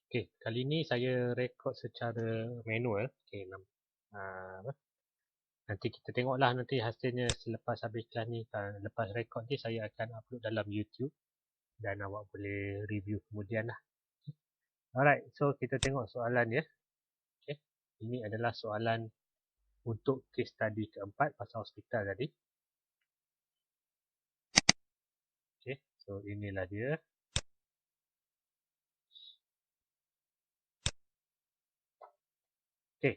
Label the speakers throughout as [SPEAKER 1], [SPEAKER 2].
[SPEAKER 1] Okey, kali ni saya rekod secara manual. Okey, nanti kita tengoklah nanti hasilnya selepas habis kelas ni. Lepas rekod ni saya akan upload dalam YouTube dan awak boleh review kemudian lah. Alright, so kita tengok soalan ya. Okey, ini adalah soalan untuk case study keempat pasal hospital tadi. Okey, so inilah dia. Okey,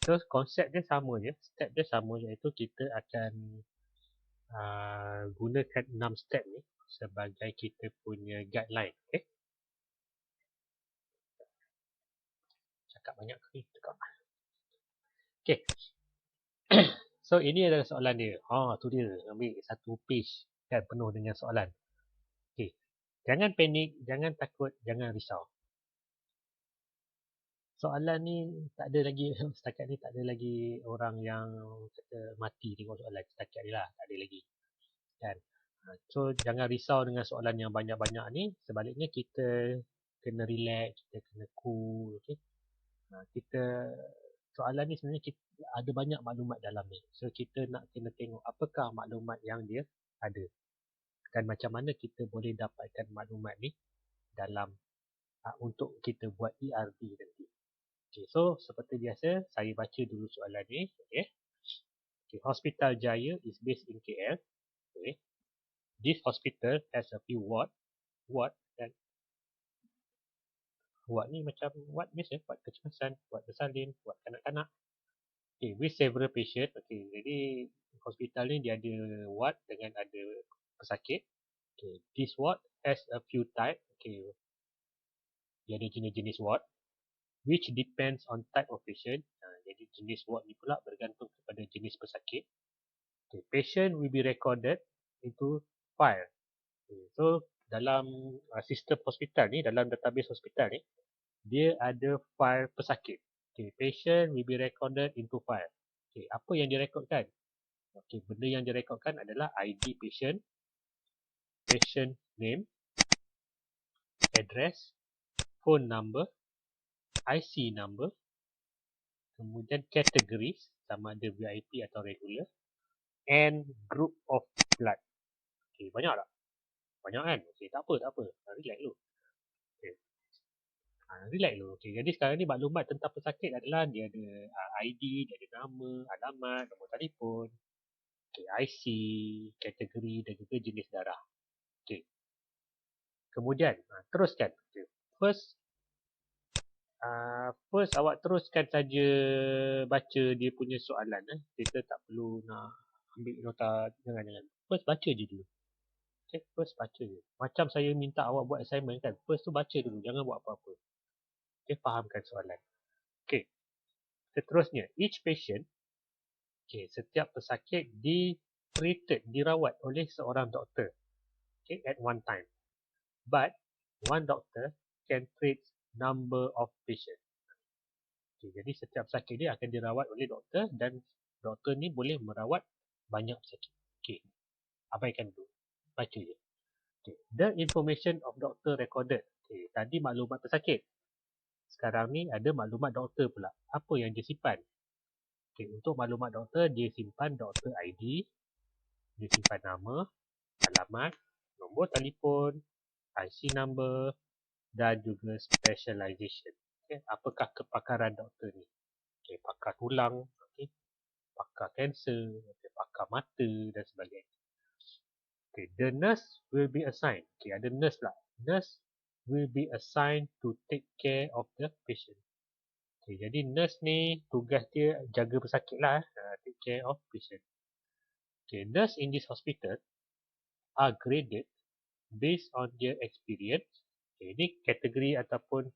[SPEAKER 1] so konsep dia sama je, step dia sama, iaitu kita akan gunakan 6 step ni sebagai kita punya guideline. Okey, cakap banyak ke ni? Cakap. Okey, so ini adalah soalan dia. Tu dia, ambil satu page kan penuh dengan soalan. Okey, jangan panik, jangan takut, jangan risau. Soalan ni tak ada lagi, setakat ni tak ada lagi orang yang kata mati tengok soalan setakat ni lah, tak ada lagi kan. So jangan risau dengan soalan yang banyak-banyak ni, sebaliknya kita kena relax, kita kena cool. Okay? Kita soalan ni sebenarnya kita ada banyak maklumat dalam ni, so kita nak kena tengok apakah maklumat yang dia ada dan macam mana kita boleh dapatkan maklumat ni dalam untuk kita buat ERB nanti. Okay, so seperti biasa saya baca dulu soalan ni. Okay. Okay, Hospital Jaya is based in KL. Okay. This hospital has a few ward dan ward ni macam ward biasa, ward kecemasan, ward bersalin, ward kanak-kanak. Okay, with several patient. Okay, jadi hospital ni dia ada ward dengan ada pesakit. Okay, this ward has a few type. Okay, dia ada jenis-jenis ward which depends on type of patient. Jadi jenis ward ni pula bergantung kepada jenis pesakit. Okay, patient will be recorded into file. Okay, so dalam sistem hospital ni, dalam database hospital ni, dia ada file pesakit. Okay, patient will be recorded into file. Okay, apa yang direkodkan? Okay, benda yang direkodkan adalah ID patient, patient name, address, phone number, IC number, kemudian categories sama ada VIP atau regular, and group of blood. Okay, banyak tak? Banyak kan? Okay, tak apa. Relax dulu. Okay. Relax dulu. Okay, jadi sekarang ni maklumat tentang pesakit adalah dia ada ID, dia ada nama, alamat, nombor telefon, okay, IC, kategori dan juga jenis darah. Okay. Kemudian, teruskan. Okay. First awak teruskan saja baca dia punya soalan. Kita tak perlu nak ambil nota, jangan. First baca je dulu. Okay, first baca je. Macam saya minta awak buat assignment kan, first tu baca dulu, jangan buat apa-apa. Okay, fahamkan soalan. Okay, seterusnya, each patient, okay, setiap pesakit dirawat oleh seorang doktor, okay, at one time. But, one doctor can treat number of patients. Okay, jadi setiap pesakit dia akan dirawat oleh doktor dan doktor ni boleh merawat banyak pesakit. Okay, abaikan dulu. Baca je. Okay. The information of doctor recorded. Okay, tadi maklumat pesakit. Sekarang ni ada maklumat doktor pula. Apa yang dia simpan? Okay, untuk maklumat doktor, dia simpan doktor ID, dia simpan nama, alamat, nombor telefon, IC number dan juga specialization. Okay, apakah kepakaran doktor ni? Okay, pakar tulang, okay, pakar kanser, okay, pakar mata dan sebagainya. Okay, the nurse will be assigned. Okay, ada nurse lah. Nurse will be assigned to take care of the patient. Okay, jadi nurse ni tugas dia jaga pesakit lah. Take care of patient. Okay, nurse in this hospital are graded based on their experience. Okay, ini kategori ataupun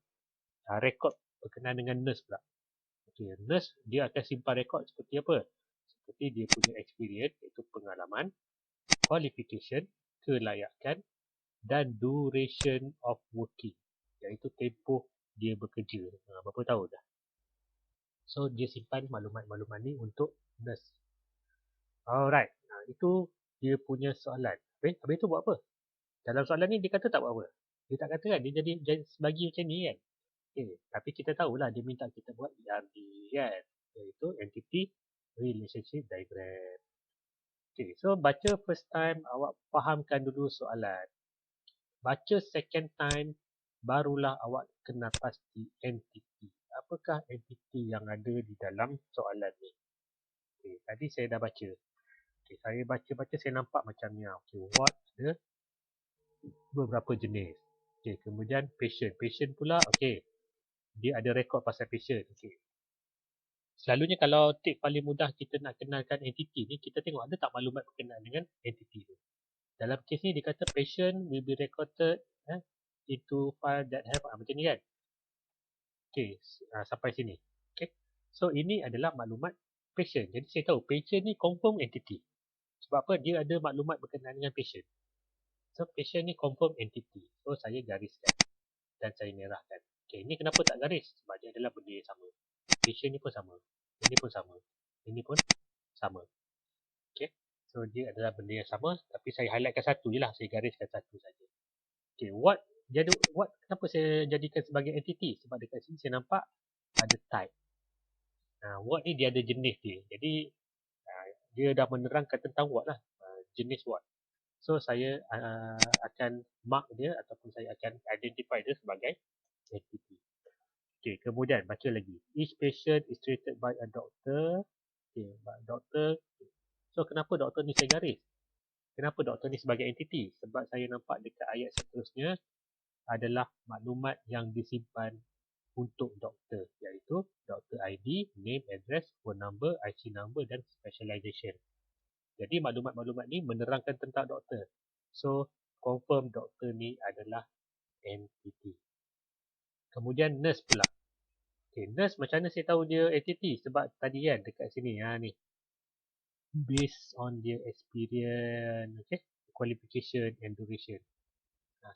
[SPEAKER 1] rekod berkenaan dengan nurse pula. Okay, nurse dia akan simpan rekod seperti apa? Seperti dia punya experience, iaitu pengalaman, qualification, kelayakan dan duration of working, iaitu tempoh dia bekerja. Berapa tahun dah. So, dia simpan maklumat-maklumat ni untuk nurse. Alright, itu dia punya soalan. Habis tu buat apa? Dalam soalan ni dia kata tak buat apa. Dia tak kata kan, dia jadi sebagi macam ni kan. Okay. Tapi kita tahulah dia minta kita buat ERD kan, iaitu Entity Relationship Diagram. Okay, so baca first time, awak fahamkan dulu soalan. Baca second time, barulah awak kena pasti entity. Apakah entity yang ada di dalam soalan ni? Okay, tadi saya dah baca. Okay, saya baca-baca saya nampak macam ni. Okay, what ada beberapa jenis. Okay, kemudian patient. Patient pula, okay, dia ada rekod pasal patient. Okay. Selalunya kalau tip paling mudah kita nak kenalkan entity ni, kita tengok ada tak maklumat berkenaan dengan entity tu. Dalam kes ni dia kata patient will be recorded into file that have macam ni kan. Okay, sampai sini. Okay. So ini adalah maklumat patient. Jadi saya tahu patient ni confirm entity. Sebab apa? Dia ada maklumat berkenaan dengan patient. So patient ni confirm entity. So saya gariskan dan saya merahkan. Okay, ini kenapa tak garis? Sebab dia adalah benda yang sama. Patient ni pun sama. Ini pun sama. Ini pun sama. Okay. So dia adalah benda yang sama. Tapi saya highlightkan satu je lah. Saya gariskan satu saja. Okay. What? Kenapa saya jadikan sebagai entity? Sebab dekat sini saya nampak ada type. What ni dia ada jenis dia. Jadi dia dah menerangkan tentang what lah. Jenis what. So saya akan mark dia ataupun saya akan identify dia sebagai entity. Okay, kemudian baca lagi. Each patient is treated by a doctor. Okay, doktor. So kenapa doktor ni saya garis? Kenapa doktor ni sebagai entity? Sebab saya nampak dekat ayat seterusnya adalah maklumat yang disimpan untuk doktor, iaitu doktor ID, name, address, phone number, IC number dan specialization. Jadi maklumat-maklumat ni menerangkan tentang doktor. So confirm doktor ni adalah entity. Kemudian nurse pula. Okay, nurse macam mana saya tahu dia entity? Sebab tadi kan dekat sini ni. Based on their experience, okay, qualification and duration.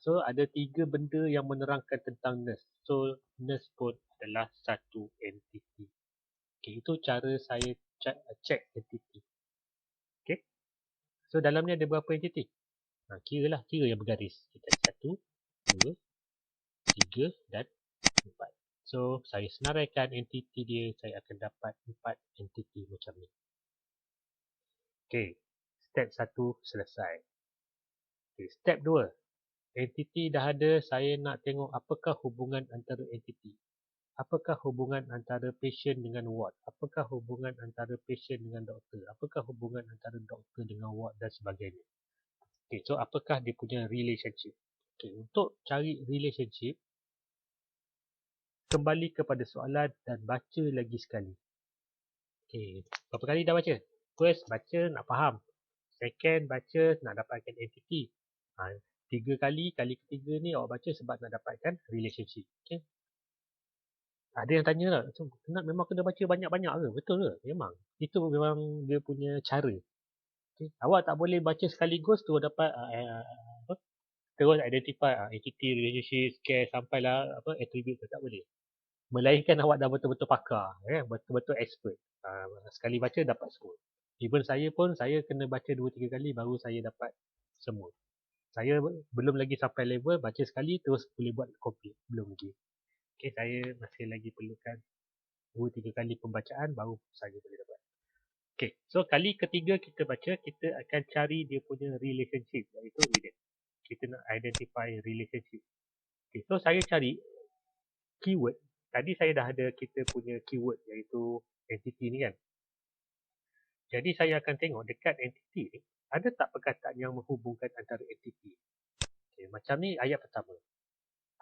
[SPEAKER 1] So ada 3 benda yang menerangkan tentang nurse. So nurse pun adalah satu entity. Okay, itu cara saya check entity. Okay. So dalam ni ada berapa entity? Kira yang bergaris. Kita ada 1, 2, 3 dan 4. So saya senaraikan entity dia, saya akan dapat 4 entity macam ni. Okay, step 1 selesai. Okay, step 2. Entity dah ada, saya nak tengok apakah hubungan antara entity. Apakah hubungan antara patient dengan ward? Apakah hubungan antara patient dengan doktor? Apakah hubungan antara doktor dengan ward dan sebagainya. Okay, so apakah dia punya relationship? Okay, untuk cari relationship, kembali kepada soalan dan baca lagi sekali. Okay, berapa kali dah baca? First, baca nak faham. Second, baca nak dapatkan entity. 3 kali ketiga ni awak baca sebab nak dapatkan relationship. Okay. Ada yang tanya lah, memang kena baca banyak-banyak ke? Betul ke? Memang. Itu memang dia punya cara. Okay. Awak tak boleh baca sekaligus tu dapat terus identify entity, relationship, scale sampailah attribute tu. Tak boleh. Melainkan awak dah betul-betul pakar, betul-betul expert. Sekali baca dapat semua. Even saya pun, saya kena baca 2-3 kali baru saya dapat semua. Saya belum lagi sampai level baca sekali terus boleh buat complete. Belum lagi. Okay, saya masih lagi perlukan 2-3 kali pembacaan baru saya boleh dapat. Okay, so kali ketiga kita baca, kita akan cari dia punya relationship, iaitu ini. Kita nak identify relationship. Okay, so saya cari keyword. Tadi saya dah ada kita punya keyword iaitu entity ni kan. Jadi saya akan tengok dekat entity ni, ada tak perkataan yang menghubungkan antara entity. Okay, macam ni ayat pertama.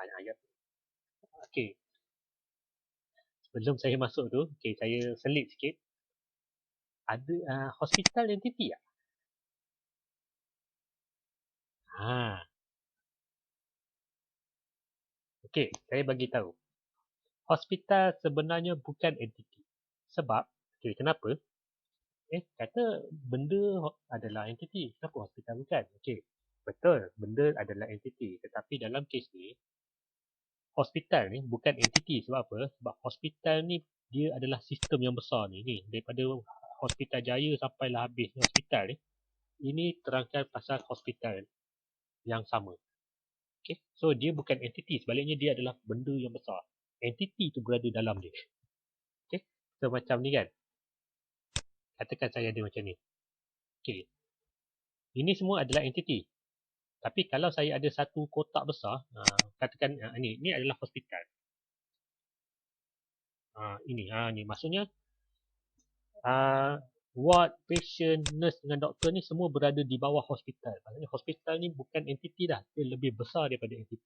[SPEAKER 1] Ayat. Okay. Sebelum saya masuk tu, okay, saya selit sikit. Ada hospital entity tak? Okay, saya bagi tahu. Hospital sebenarnya bukan entity. Sebab, okay, kenapa? Kata benda adalah entity. Kenapa hospital bukan? Okay, betul, benda adalah entity. Tetapi dalam kes ni, hospital ni bukan entity. Sebab apa? Sebab hospital ni dia adalah sistem yang besar ni. Daripada Hospital Jaya sampailah habis hospital ni. Ini terangkan pasal hospital yang sama. Okay, so dia bukan entity. Sebaliknya dia adalah benda yang besar. entiti tu berada dalam dia. Okay. So macam ni kan. Katakan saya ada macam ni. Okay. Ini semua adalah entiti. Tapi kalau saya ada satu kotak besar, katakan ini adalah hospital. Ini maksudnya ward, patient, nurse dengan doktor ni semua berada di bawah hospital. Maksudnya hospital ni bukan entiti dah, dia lebih besar daripada entiti.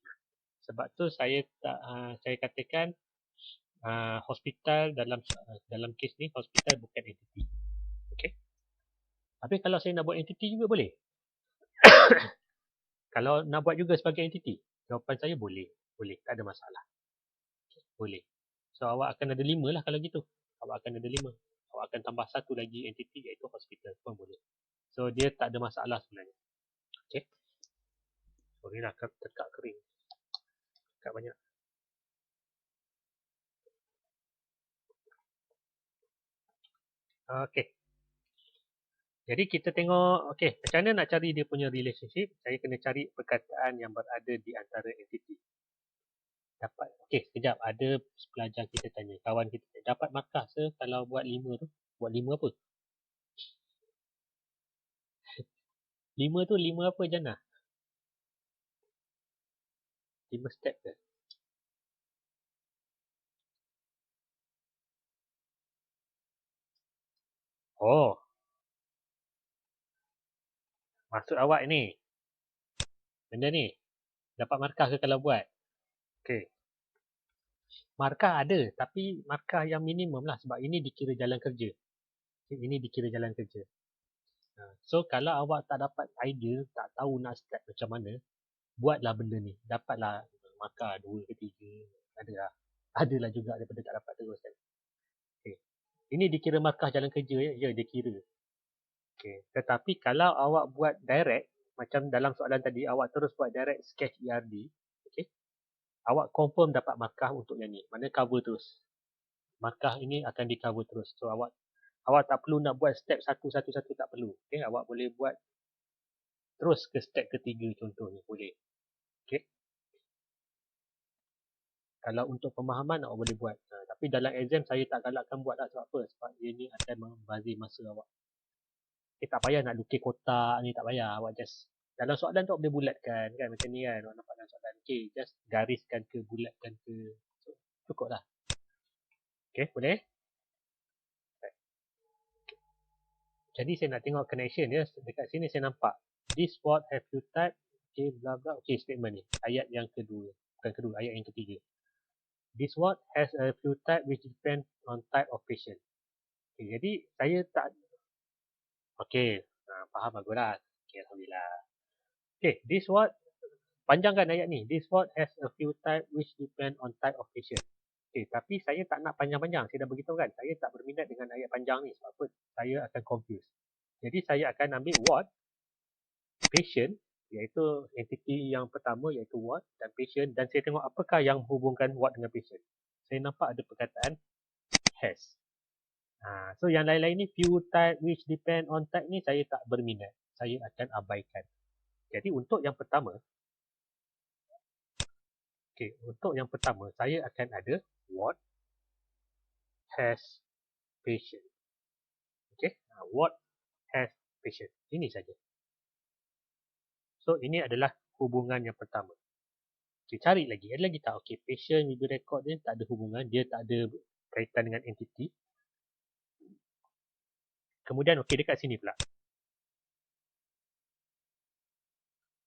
[SPEAKER 1] Sebab tu saya katakan hospital dalam kes ni hospital bukan entiti. Okey. Tapi kalau saya nak buat entiti juga boleh. Kalau nak buat juga sebagai entiti, jawapan saya boleh. Boleh, tak ada masalah. Boleh. So awak akan ada 5 lah kalau gitu. Awak akan ada 5. Awak akan tambah satu lagi entiti iaitu hospital pun boleh. So dia tak ada masalah sebenarnya. Okey. Sorry lah, tekak kering. Tekak banyak. Okey. Jadi kita tengok, okey, macam mana nak cari dia punya relationship? Saya kena cari perkataan yang berada di antara entiti. Dapat, okey, sekejap. Ada pelajar kita tanya, kawan kita tanya, dapat markah se kalau buat 5 tu? Buat 5 apa? 5 tu 5 apa Jannah? 5 step ke? Oh, maksud awak ni. Benda ni. Dapat markah ke kalau buat? Okey. Markah ada, tapi markah yang minimum lah sebab ini dikira jalan kerja. Ini dikira jalan kerja. So, kalau awak tak dapat idea, tak tahu nak start macam mana, buatlah benda ni. Dapatlah markah 2 ke 3. Adalah. Adalah juga daripada tak dapat terus kan. Okay. Ini dikira markah jalan kerja ya? Ya, dia kira. Okay. Tetapi kalau awak buat direct, macam dalam soalan tadi, awak terus buat direct sketch ERD, okay, awak confirm dapat markah untuk yang ni. Mana cover terus. Markah ini akan di cover terus. So, awak tak perlu nak buat step satu-satu tak perlu. Okay, awak boleh buat terus ke step ketiga contohnya. Boleh. Okay. Kalau untuk pemahaman awak boleh buat. Tapi dalam exam saya tak galakkan buat lah sebab apa? Sebab dia ni akan membazir masa awak. Tak payah nak lukis kotak ni, tak payah. Awak just dalam soalan tu awak boleh bulatkan kan macam ni kan. Awak nampak dalam soalan. Okay, just gariskan ke, bulatkan ke. So, cukup lah. Okay, boleh? Right. Jadi saya nak tengok connection ya. Dekat sini saya nampak. This word have you typed? Okay, bla bla. Okay, statement ni. Ayat yang kedua. Bukan kedua, ayat yang ketiga. This word has a few type which depend on type of patient. Okay, jadi saya tak. Okay, faham aku lah. Okay, Alhamdulillah. Okay, this word, panjangkan ayat ni. This word has a few type which depend on type of patient. Okay, tapi saya tak nak panjang-panjang. Saya dah beritahu kan. Saya tak berminat dengan ayat panjang ni. Sebab apa? Saya akan confuse. Jadi saya akan ambil word, patient, iaitu entiti yang pertama iaitu word dan patient. Dan saya tengok apakah yang menghubungkan word dengan patient. Saya nampak ada perkataan has. So yang lain-lain ni few type which depend on type ni saya tak berminat. Saya akan abaikan. Jadi untuk yang pertama, saya akan ada what has patient. Okay, what has patient. Ini saja. So ini adalah hubungan yang pertama. Okay, cari lagi. Ada lagi tak? Okay, patient with record dia tak ada hubungan, dia tak ada kaitan dengan entiti. Kemudian okay, dekat sini pula.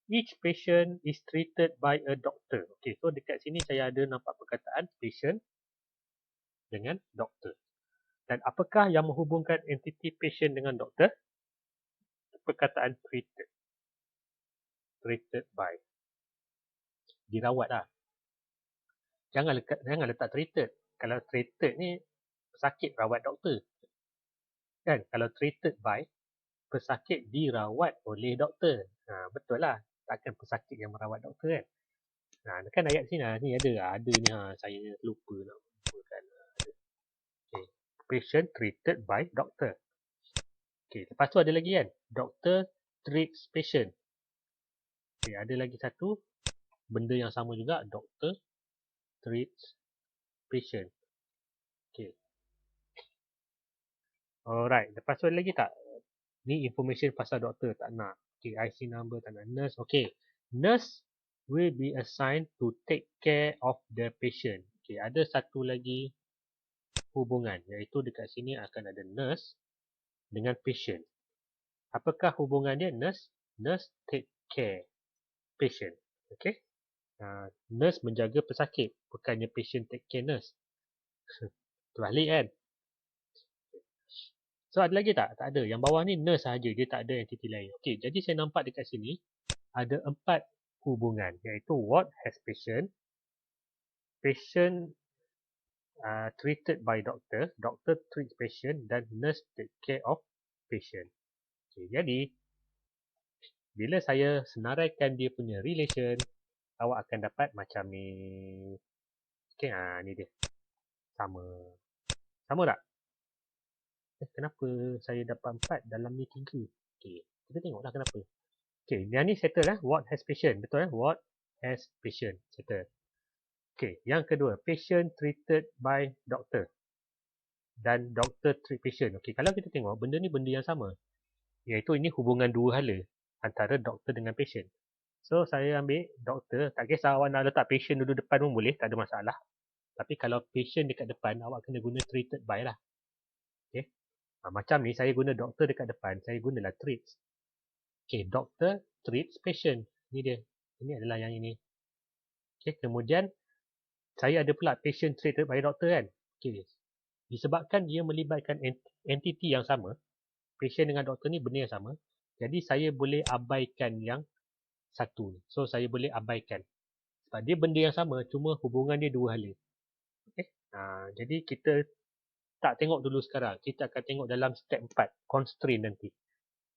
[SPEAKER 1] Each patient is treated by a doctor. Okay, so dekat sini saya ada nampak perkataan patient dengan doktor. Dan apakah yang menghubungkan entiti patient dengan doktor? Perkataan treated. Treated by. Dirawat lah. Jangan letak treated. Kalau treated ni, pesakit rawat doktor. Kan? Kalau treated by, pesakit dirawat oleh doktor. Betul lah. Takkan pesakit yang merawat doktor kan? Kan ayat sini ni ada ni. Saya lupa nak lupakan. Okay. Patient treated by doctor. Okay. Lepas tu ada lagi kan? Doctor treats patient. Okay. Ada lagi satu. Benda yang sama juga. Doctor treats patient. Okay. Alright. Lepas tu ada lagi tak? Ni information pasal doktor tak nak. Okay, IC number tak nak. Nurse, okay. Nurse will be assigned to take care of the patient. Okay, ada satu lagi hubungan, iaitu dekat sini akan ada nurse dengan patient. Apakah hubungan dia? Nurse take care patient. Okay. Nurse menjaga pesakit, bukannya patient take care nurse. Terbalik kan? So ada lagi tak? Tak ada. Yang bawah ni nurse sahaja, dia tak ada entiti lain. Okey, jadi saya nampak dekat sini ada 4 hubungan, iaitu ward has patient, patient treated by doctor, doctor treats patient dan nurse take care of patient. Okey, jadi bila saya senaraikan dia punya relation, awak akan dapat macam ni. Okey, ni dia. Sama. Sama tak? Kenapa saya dapat 4 dalam ni 3? Okey, kita tengoklah kenapa. Okey, yang ni settle lah. Ward has patient. Betul Ward has patient. Settle. Okey, yang kedua, patient treated by doctor. Dan doctor treat patient. Okey, kalau kita tengok benda ni benda yang sama. Iaitu ini hubungan dua hala antara doktor dengan patient. So, saya ambil doktor. Tak kisah awak nak letak patient dulu depan pun boleh. Tak ada masalah. Tapi kalau patient dekat depan, awak kena guna treated by lah. Okey. Macam ni, saya guna doktor dekat depan. Saya gunalah treats. Okey, doctor treats patient. Ini dia. Ini adalah yang ini. Okey, kemudian saya ada pula patient treated by doctor kan. Okey. Disebabkan dia melibatkan entiti yang sama, patient dengan doktor ni benda yang sama, jadi saya boleh abaikan yang satu ni. So saya boleh abaikan. Sebab dia benda yang sama, cuma hubungan dia dua hala. Okey. Jadi kita tak tengok dulu sekarang. Kita akan tengok dalam step 4, constraint nanti.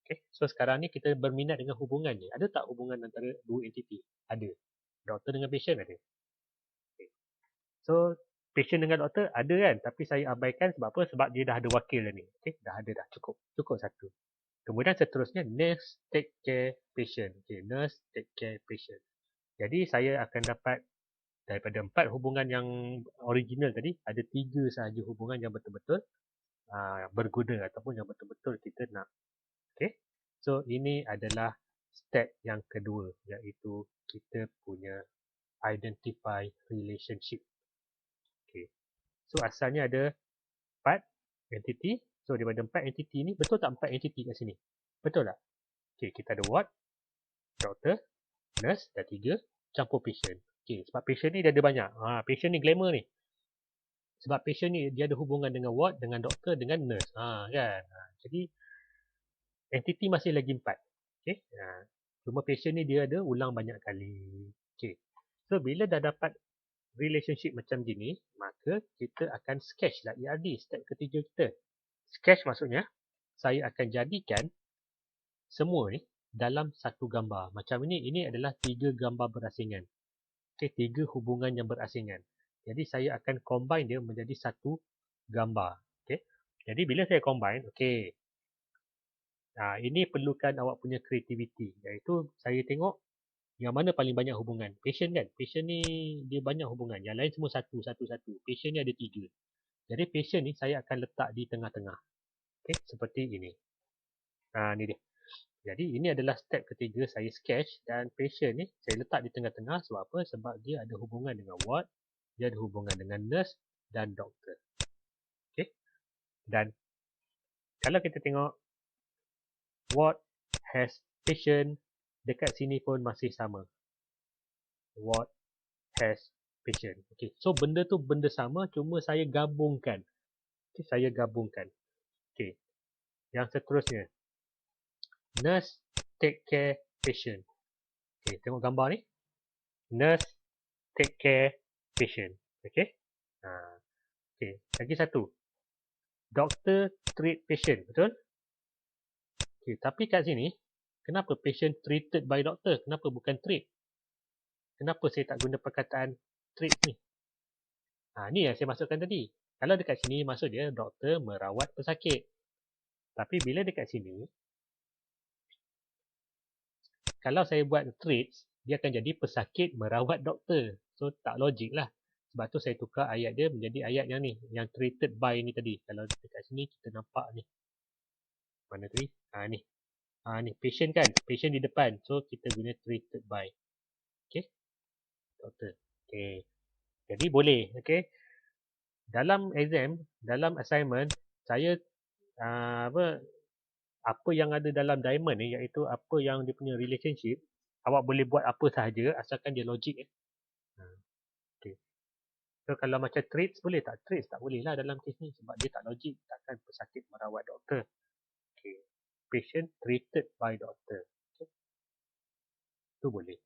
[SPEAKER 1] Okay. So sekarang ni kita berminat dengan hubungannya. Ada tak hubungan antara dua entiti? Ada. Doktor dengan patient ada. Okay. So patient dengan doktor ada kan? Tapi saya abaikan sebab apa? Sebab dia dah ada wakil dah ni. Okay. Dah ada dah. Cukup. Cukup satu. Kemudian seterusnya nurse take care patient. Okay. Nurse take care patient. Jadi saya akan dapat daripada 4 hubungan yang original tadi, ada 3 sahaja hubungan yang betul-betul berguna ataupun yang betul-betul kita nak. Okay. So, ini adalah step yang kedua, iaitu kita punya identify relationship. Okay. So, asalnya ada 4 entity. So, daripada 4 entity ni, betul tak 4 entity kat sini? Betul tak? Okay, kita ada ward, doctor, nurse, dah 3, campur patient. Okay, sebab patient ni dia ada banyak. Patient ni glamour ni. Sebab patient ni dia ada hubungan dengan ward, dengan doktor, dengan nurse. Kan? Jadi, entiti masih lagi 4. Okay. Cuma patient ni dia ada ulang banyak kali. Okay. So, bila dah dapat relationship macam gini, maka kita akan sketch lah ERD, step ketiga kita. Sketch maksudnya, saya akan jadikan semua ni dalam satu gambar. Macam ini adalah 3 gambar berasingan. Okay, 3 hubungan yang berasingan. Jadi saya akan combine dia menjadi satu gambar. Okay. Jadi bila saya combine, okay. Ini perlukan awak punya creativity. Iaitu saya tengok yang mana paling banyak hubungan. Patient kan. Patient ni dia banyak hubungan. Yang lain semua satu. Patient ni ada 3. Jadi patient ni saya akan letak di tengah-tengah. Okay. Seperti ini. Ni dia. Jadi ini adalah step ketiga saya sketch dan patient ni saya letak di tengah-tengah sebab apa? Sebab dia ada hubungan dengan ward, dia ada hubungan dengan nurse dan doktor. Okay. Dan kalau kita tengok ward has patient, dekat sini pun masih sama. Ward has patient. Okay. So benda tu benda sama cuma saya gabungkan. Okay. Saya gabungkan. Okay. Yang seterusnya. Nurse take care patient. Okay, tengok gambar ni. Nurse take care patient. Okay. Okay, lagi satu. Doctor treat patient. Betul? Okay, tapi kat sini, kenapa patient treated by doctor? Kenapa bukan treat? Kenapa saya tak guna perkataan treat ni? Ni yang saya maksudkan tadi. Kalau dekat sini, maksud dia doktor merawat pesakit. Tapi bila dekat sini, kalau saya buat treats, dia akan jadi pesakit merawat doktor. So, tak logik lah. Sebab tu saya tukar ayat dia menjadi ayat yang ni, yang treated by ni tadi. Kalau dekat sini kita nampak ni. Mana tadi? Ni. Ni patient kan? Patient di depan. So kita guna treated by. Okay? Doctor. Okay. Jadi boleh. Okay? Dalam exam, dalam assignment, saya apa yang ada dalam diamond ni, iaitu apa yang dia punya relationship, awak boleh buat apa sahaja asalkan dia logik. Okay. So kalau macam traits boleh tak? Traits tak boleh lah dalam kes ni sebab dia tak logik. Takkan pesakit merawat doktor. Okay. Patient treated by doctor. Okay. Itu boleh.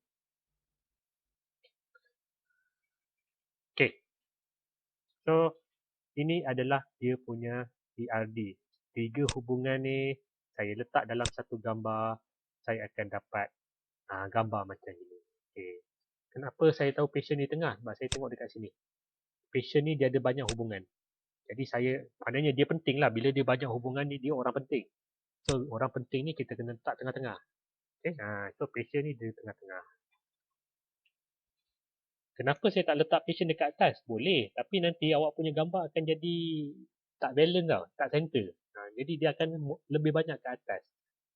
[SPEAKER 1] Okay. So ini adalah dia punya PRD. 3 hubungan ni saya letak dalam satu gambar. Saya akan dapat gambar macam ini. Okay. Kenapa saya tahu patient ni tengah? Sebab saya tengok dekat sini. Patient ni dia ada banyak hubungan. Jadi maknanya dia penting lah. Bila dia banyak hubungan ni, dia orang penting. So, orang penting ni kita kena letak tengah-tengah. Okay? So, patient ni dia tengah-tengah. Kenapa saya tak letak patient dekat atas? Boleh. Tapi nanti awak punya gambar akan jadi tak balance tau. Tak center. Jadi dia akan lebih banyak ke atas.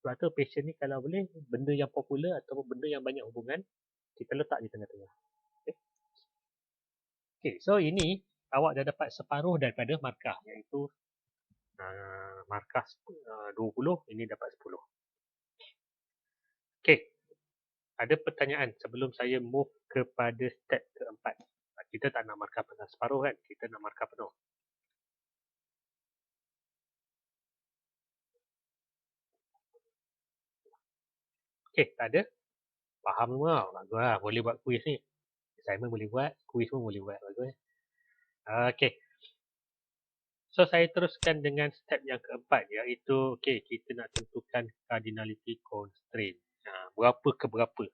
[SPEAKER 1] Sebab tu patient ni kalau boleh, benda yang popular ataupun benda yang banyak hubungan, kita letak di tengah-tengah. Okay, so ini awak dah dapat separuh daripada markah, iaitu markah 20, ini dapat 10. Okay, ada pertanyaan sebelum saya move kepada step keempat. Kita tak nak markah separuh kan, kita nak markah penuh. Okay, tak ada? Faham semua? Bagus lah, boleh buat kuis ni. Assignment boleh buat, kuis pun boleh buat. Bagus. Okay. So, saya teruskan dengan step yang keempat, iaitu okay, kita nak tentukan cardinality constraint. Berapa ke berapa?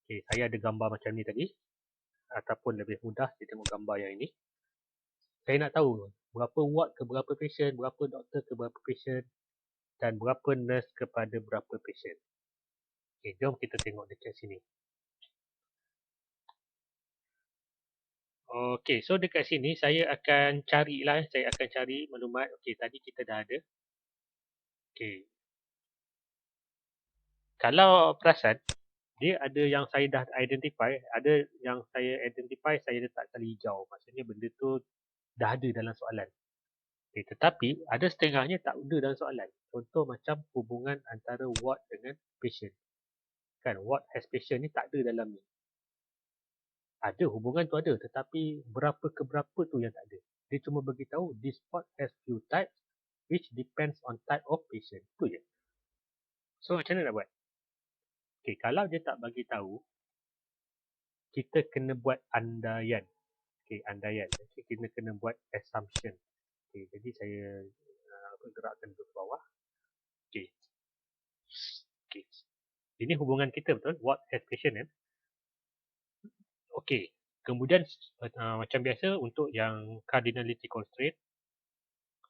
[SPEAKER 1] Okay, saya ada gambar macam ni tadi. Ataupun lebih mudah, kita tengok gambar yang ini. Saya nak tahu berapa ward ke berapa patient, berapa doktor ke berapa patient, dan berapa nurse kepada berapa patient. Okay, jom kita tengok dekat sini. Okay, so dekat sini saya akan carilah, saya akan cari maklumat. Okay, tadi kita dah ada. Okay. Kalau perasan, dia ada yang saya dah identify, ada yang saya identify, saya letak tali hijau. Maksudnya benda tu dah ada dalam soalan. Okay, tetapi ada setengahnya tak ada dalam soalan. Contoh macam hubungan antara ward dengan patient. Kan, ward has patient ni tak ada dalam ni. Ada, hubungan tu ada. Tetapi berapa ke berapa tu yang tak ada. Dia cuma beritahu this ward has few types which depends on type of patient. Tu je. So macam mana nak buat? Okay, kalau dia tak bagi tahu, kita kena buat andaian. Okay, andaian. Okay, kita kena buat assumption. Okay, jadi saya gerakkan ke bawah. Okay. Okay. Ini hubungan kita betul? Ward has patient kan? Okay. Kemudian macam biasa untuk yang cardinality constraint,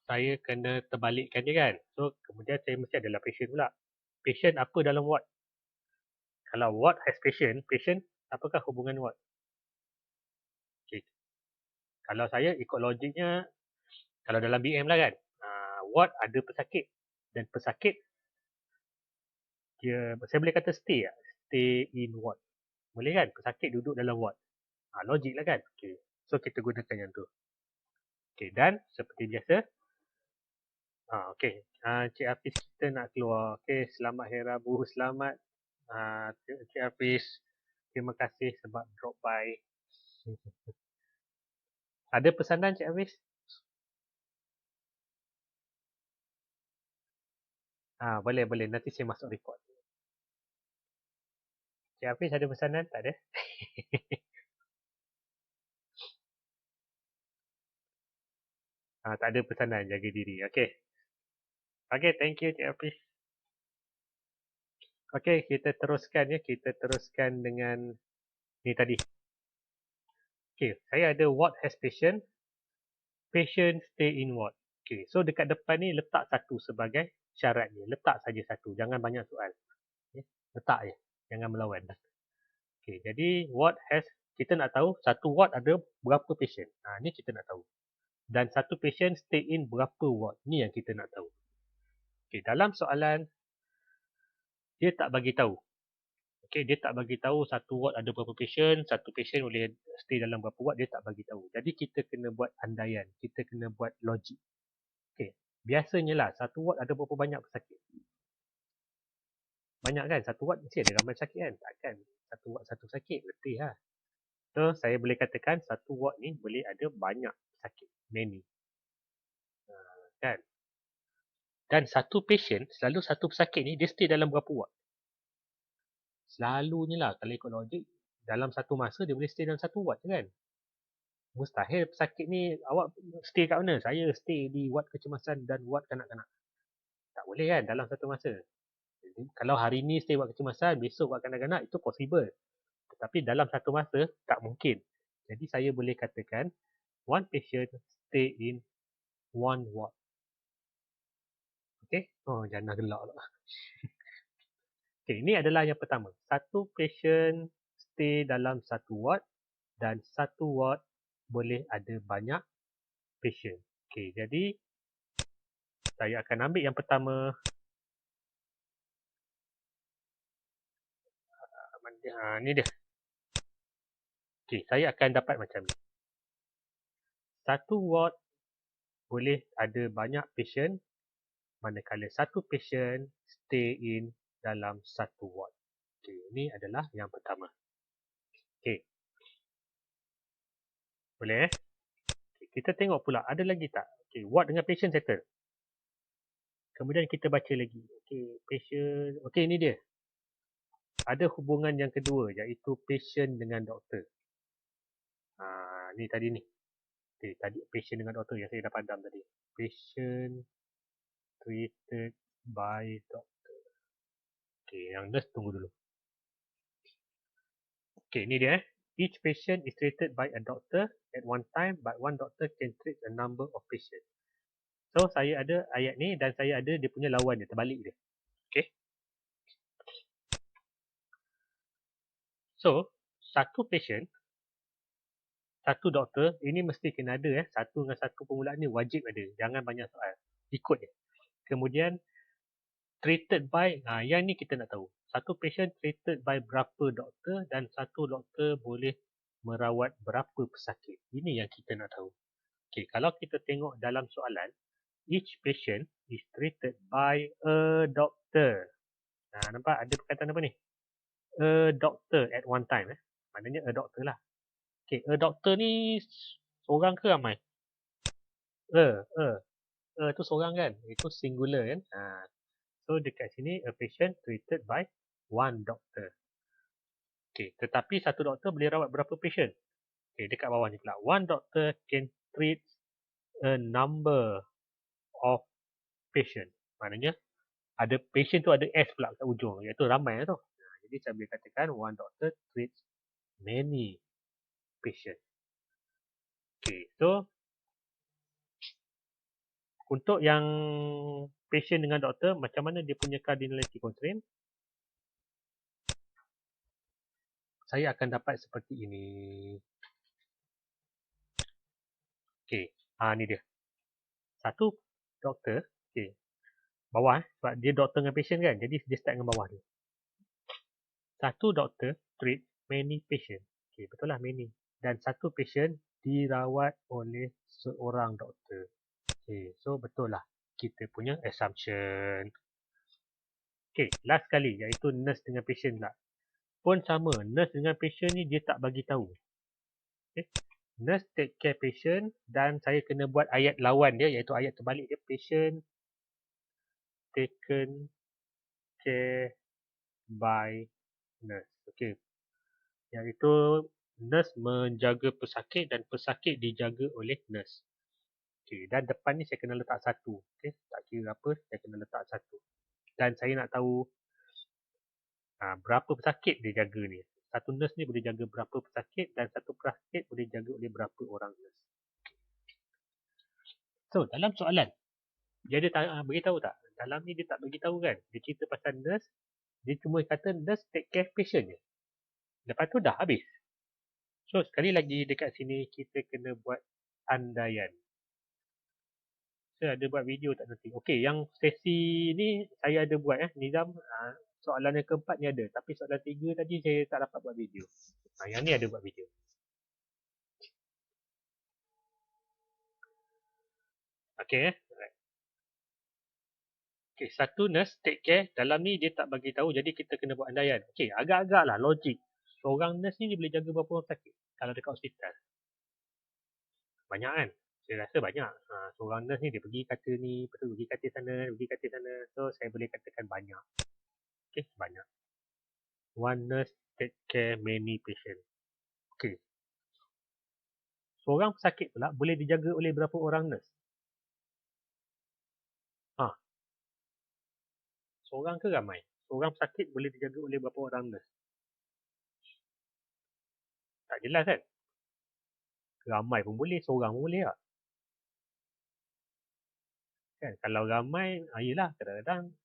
[SPEAKER 1] saya kena terbalikkan dia kan. So kemudian saya mesti adalah patient pula. Patient apa dalam ward? Kalau ward has patient, patient apakah hubungan ward? Okay. Kalau saya ikut logiknya, kalau dalam BM lah kan, ward ada pesakit. Dan pesakit, saya boleh kata stay tak? Stay in ward. Boleh kan? Pesakit duduk dalam ward. Logik lah kan? Okay. So kita gunakan yang tu. Okay, dan seperti biasa, okay. Cik Hafiz kita nak keluar. Okay, selamat Hari Rabu. Selamat Cik Hafiz. Terima kasih sebab drop by. Ada pesanan Cik Hafiz? Boleh. Nanti saya masuk report. Cik Hafiz ada pesanan? Tak ada? Tak ada pesanan. Jaga diri. Okay. Okay, thank you Cik Hafiz. Okay, kita teruskan ya. Kita teruskan dengan ni tadi. Okay, saya ada ward has patient. Patient stay in ward. Okay, so dekat depan ni letak satu sebagai syaratnya. Letak saja satu. Jangan banyak soal. Okay, letak je. Jangan melawan. Okay, jadi ward has Kita nak tahu satu ward ada berapa patient. Ni kita nak tahu. Dan satu patient stay in berapa ward. Ni yang kita nak tahu. Okay, dalam soalan, dia tak bagi tahu. Okay, dia tak bagi tahu satu ward ada berapa patient, satu patient boleh stay dalam berapa ward, dia tak bagi tahu. Jadi kita kena buat andaian, kita kena buat logik. Okay, biasanya lah satu ward ada berapa banyak pesakit. Banyak kan? Satu ward mesti ada ramai pesakit kan? Takkan satu ward satu pesakit, letih lah. So, saya boleh katakan satu ward ni boleh ada banyak pesakit. Many. Kan? Dan satu patient, selalu satu pesakit ni, dia stay dalam berapa ward? Selalunya lah, kalau ikut logik, dalam satu masa dia boleh stay dalam satu ward kan? Mustahil pesakit ni, awak stay kat mana? Saya stay di ward kecemasan dan ward kanak-kanak. Tak boleh kan dalam satu masa. Jadi, kalau hari ni stay ward kecemasan, besok ward kanak-kanak, itu possible. Tetapi dalam satu masa, tak mungkin. Jadi saya boleh katakan, one patient stay in one ward. Okay? Oh, jangan gelak lah. Okay, ini adalah yang pertama. Satu patient stay dalam satu ward dan satu ward boleh ada banyak patient. Okay, jadi saya akan ambil yang pertama. Ni dia. Okay, saya akan dapat macam ni. Satu ward boleh ada banyak patient manakala satu patient stay in dalam satu ward. Okay, ini adalah yang pertama. Okay. Boleh Okay, kita tengok pula ada lagi tak? Okay, ward dengan patient settle. Kemudian kita baca lagi. Okay, patient. Okay, ini dia. Ada hubungan yang kedua iaitu patient dengan doktor. Ni tadi ni. Okay, tadi patient dengan doktor yang saya dah padam tadi. Patient treated by doctor. Okay, yang nurse tunggu dulu. Okay, ni dia. Each patient is treated by a doctor at one time, but one doctor can treat a number of patients. So, saya ada ayat ni dan saya ada dia punya lawan dia, terbalik dia. Okay. So, satu patient, satu doktor, ini mesti kena ada. Satu dengan satu permulaan ni wajib ada. Jangan banyak soal. Ikut je. Kemudian, treated by, yang ni kita nak tahu. Satu patient treated by berapa doktor dan satu doktor boleh merawat berapa pesakit. Ini yang kita nak tahu. Okay, kalau kita tengok dalam soalan, each patient is treated by a doctor. Nampak ada perkataan apa ni? A doctor at one time. Maknanya a doctor lah. Okay, a doctor ni seorang ke ramai? Tu seorang kan? Itu singular kan? So dekat sini a patient treated by one doctor. Okay, tetapi satu doktor boleh rawat berapa patient? Okay, dekat bawah ni pula. One doctor can treat a number of patient. Maknanya ada patient tu ada S pula kat ujung. Iaitu ramai tu. Jadi saya boleh katakan one doctor treats many patient. Okay, so untuk yang patient dengan doktor, macam mana dia punya cardinality constraint? Saya akan dapat seperti ini. Okay, ni dia. Satu doktor, okay. Bawah sebab dia doktor dengan patient kan. Jadi dia start dengan bawah ni. Satu doktor treat many patient. Okay, betul lah many. Dan satu patient dirawat oleh seorang doktor. Okay, so betul lah kita punya assumption. Okay, last kali iaitu nurse dengan patient pula. Pun sama, nurse dengan patient ni dia tak bagi tahu. Okay. Nurse take care patient dan saya kena buat ayat lawan dia iaitu ayat terbalik dia. Patient taken care by nurse. Okay. Iaitu nurse menjaga pesakit dan pesakit dijaga oleh nurse. Okay. Dan depan ni saya kena letak satu. Okay. Tak kira apa, saya kena letak satu. Dan saya nak tahu berapa pesakit dia jaga ni. Satu nurse ni boleh jaga berapa pesakit dan satu pesakit boleh jaga oleh berapa orang nurse. So, dalam soalan, dia ada beritahu tak? Dalam ni dia tak beritahu kan? Dia cerita pasal nurse, dia cuma kata nurse take care patient je. Lepas tu dah habis. So, sekali lagi dekat sini kita kena buat andaian. Saya ada buat video tak nanti. Okey, yang sesi ni saya ada buat Nizam. Soalan yang keempat ni ada. Tapi soalan 3 tadi saya tak dapat buat video. Yang ni ada buat video. Okey Alright. Okey, satu nurse take care. Dalam ni dia tak bagi tahu jadi kita kena buat andaian. Okey, agak-agak lah logik. Seorang nurse ni dia boleh jaga berapa orang sakit kalau dekat hospital? Banyak kan? Saya rasa banyak. Seorang nurse ni dia pergi kata ni, lepas tu pergi kata sana, pergi kata sana. So, saya boleh katakan banyak. Okey, banyak. One nurse take care many patient. Okey. Seorang pesakit pula boleh dijaga oleh berapa orang nurse? Seorang ke ramai? Seorang pesakit boleh dijaga oleh berapa orang nurse? Tak jelas kan? Ramai pun boleh, seorang pun boleh tak? Kan? Kalau ramai, yelah kadang-kadang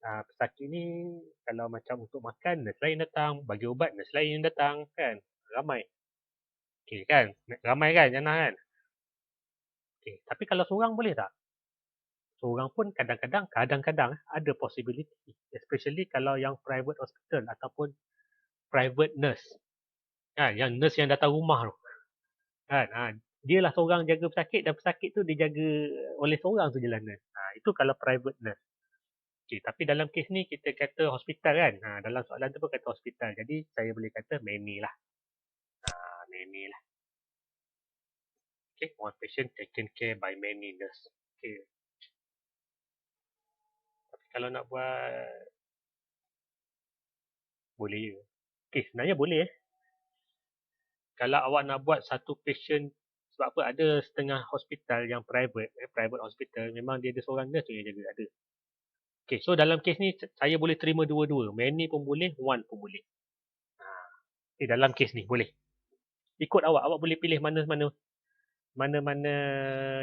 [SPEAKER 1] pesakit ni kalau macam untuk makan, nurse lain datang. Bagi ubat, nurse lain datang. Kan? Ramai. Okay, kan? Ramai kan? Jannah kan? Okay. Tapi kalau seorang boleh tak? Seorang pun kadang-kadang ada possibility. Especially kalau yang private hospital ataupun private nurse. Yang nurse yang datang rumah tu. Kan? Dia lah seorang jaga pesakit dan pesakit tu dijaga oleh seorang tu je lah nurse. Itu kalau private nurse. Okay, tapi dalam kes ni kita kata hospital kan. Dalam soalan tu pun kata hospital. Jadi saya boleh kata many lah. Many lah. Okay, one patient taken care by many nurse. Okay. Tapi kalau nak buat boleh je. Okay, sebenarnya boleh Kalau awak nak buat satu patient, sebab apa ada setengah hospital yang private, private hospital, memang dia ada seorang nurse tu yang jaga, ada. Okay, so dalam kes ni saya boleh terima dua-dua. Many pun boleh, one pun boleh. Okay, dalam kes ni boleh. Ikut awak boleh pilih mana-mana